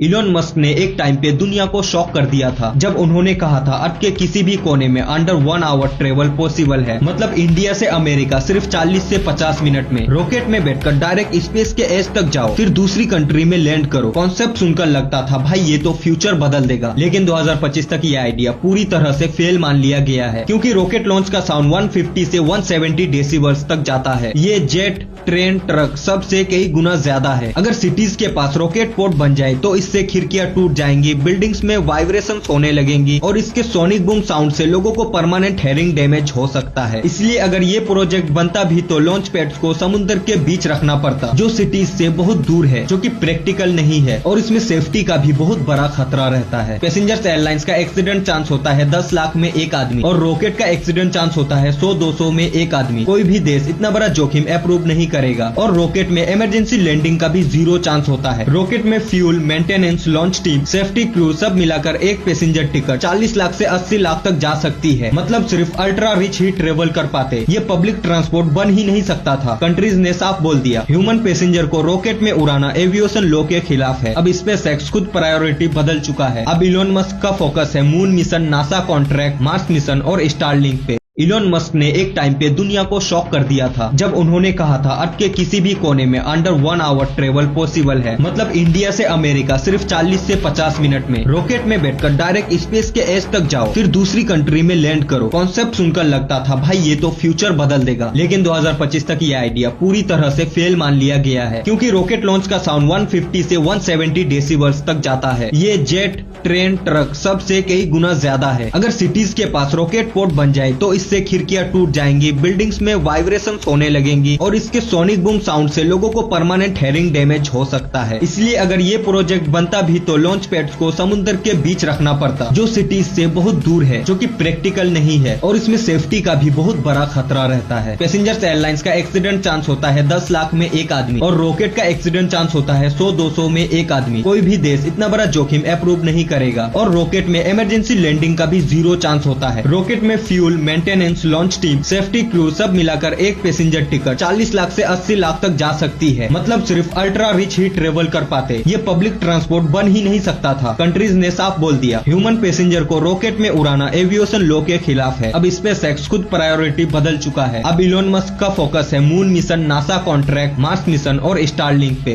Elon Musk ने एक time पे दुनिया को शॉक कर दिया था जब उन्होंने कहा था अर्थ के किसी भी कोने में अंडर 1 आवर ट्रेवल पॉसिबल है। मतलब इंडिया से अमेरिका सिर्फ 40 से 50 मिनट में रॉकेट में बैठकर डायरेक्ट स्पेस के एज तक जाओ, फिर दूसरी कंट्री में लैंड करो। कॉन्सेप्ट सुनकर लगता था भाई ये तो फ्यूचर बदल देगा, लेकिन 2025 तक ये आइडिया पूरी तरह से फेल मान लिया गया है, क्योंकि रॉकेट लॉन्च का साउंड 150 से 170 डेसिबल्स तक जाता है। ये जेट, ट्रेन, ट्रक सबसे कई गुना ज्यादा है। अगर सिटीज के पास रॉकेट पोर्ट बन जाए तो इससे खिड़कियां टूट जाएंगी, बिल्डिंग्स में वाइब्रेशंस होने लगेंगी और इसके सोनिक बूम साउंड से लोगों को परमानेंट हेयरिंग डैमेज हो सकता है। इसलिए अगर ये प्रोजेक्ट बनता भी तो लॉन्च पैड्स को समुद्र के बीच रखना पड़ता, जो सिटीज से बहुत दूर है, जो कि प्रैक्टिकल नहीं है और इसमें सेफ्टी का भी बहुत बड़ा खतरा रहता है। पैसेंजर्स एयरलाइंस का एक्सीडेंट चांस होता है 10 लाख में एक आदमी और रॉकेट का एक्सीडेंट चांस होता है 100-200 में एक आदमी। कोई भी देश इतना बड़ा जोखिम अप्रूव नहीं करेगा। और रॉकेट में इमरजेंसी लैंडिंग का भी 0 चांस होता है। रॉकेट में fuel, maintenance, launch team, safety crew सब मिलाकर एक पैसेंजर टिकट 40 लाख से 80 लाख तक जा सकती है। मतलब सिर्फ अल्ट्रा रिच ही ट्रेवल कर पाते। ये पब्लिक ट्रांसपोर्ट बन ही नहीं सकता था। कंट्रीज ने साफ बोल दिया ह्यूमन पैसेंजर को रॉकेट में उड़ाना एविएशन लॉ के खिलाफ है। अब स्पेसएक्स खुद प्रायोरिटी बदल चुका है। अब इलोन मस्क का फोकस है moon mission, NASA contract, Mars mission और स्टारलिंक पे। इलोन मस्क ने एक टाइम पे दुनिया को शॉक कर दिया था जब उन्होंने कहा था अर्थ के किसी भी कोने में अंडर 1 आवर ट्रेवल पॉसिबल है। मतलब इंडिया से अमेरिका सिर्फ 40 से 50 मिनट में रॉकेट में बैठकर डायरेक्ट स्पेस के एज तक जाओ, फिर दूसरी कंट्री में लैंड करो। कॉन्सेप्ट सुनकर लगता था भाई ये तो फ्यूचर बदल देगा, लेकिन 2025 तक ये आइडिया पूरी तरह से फेल मान लिया गया है, क्योंकि रॉकेट लॉन्च का साउंड 150 से 170 डेसिबल्स तक जाता है। ये जेट, ट्रेन, ट्रक सबसे कई गुना ज्यादा है। अगर सिटीज के पास रॉकेट पोर्ट बन जाए तो इससे खिड़कियां टूट जाएंगी, बिल्डिंग्स में वाइब्रेशंस होने लगेंगी और इसके सोनिक बूम साउंड से लोगों को परमानेंट हेयरिंग डैमेज हो सकता है। इसलिए अगर ये प्रोजेक्ट बनता भी तो लॉन्च पैड्स को समुद्र के बीच रखना पड़ता, जो सिटीज से बहुत दूर है, जो कि प्रैक्टिकल नहीं है और इसमें सेफ्टी का भी बहुत बड़ा खतरा रहता है। पैसेंजर्स एयरलाइंस का एक्सीडेंट चांस होता है 10 लाख में एक आदमी और रॉकेट का एक्सीडेंट चांस होता है 100-200 में एक आदमी। कोई भी देश इतना बड़ा जोखिम अप्रूव नहीं करेगा। और रॉकेट में इमरजेंसी लैंडिंग का भी 0 चांस होता है। रॉकेट में fuel, maintenance, launch team, safety crew सब मिलाकर एक पैसेंजर टिकट 40 लाख से 80 लाख तक जा सकती है। मतलब सिर्फ अल्ट्रा रिच ही ट्रेवल कर पाते। ये पब्लिक ट्रांसपोर्ट बन ही नहीं सकता था। कंट्रीज ने साफ बोल दिया ह्यूमन पैसेंजर को रॉकेट में उड़ाना एविएशन लॉ के खिलाफ है। अब स्पेसएक्स खुद प्रायोरिटी बदल चुका है। अब इलोन मस्क का फोकस है moon mission, NASA contract, Mars mission और स्टारलिंक पे।